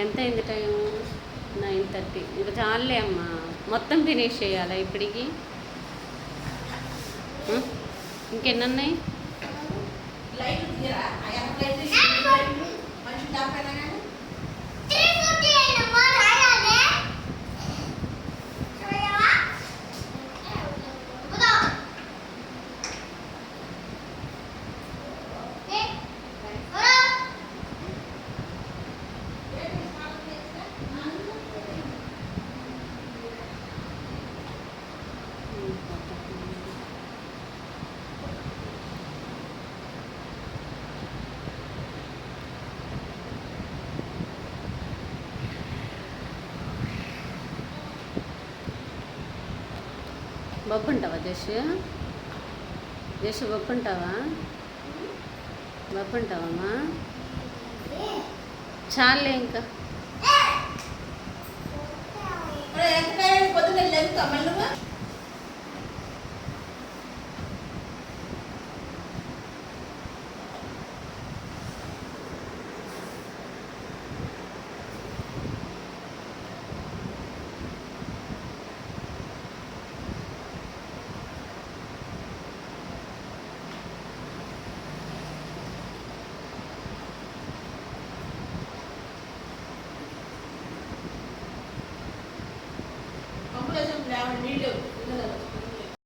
ఎంత అయింది టైం? 9:30. ఇంకా చాలులే అమ్మా, మొత్తం ఫినిష్ చేయాలా ఇప్పటికి? ఇంకెన్ని ఉన్నాయి? బొబ్బు ఉంటావా జష్? బొబ్బు ఉంటావా? బొబ్బు ఉంటావమ్మా? చాలే ఇంకా. నీళ్ళు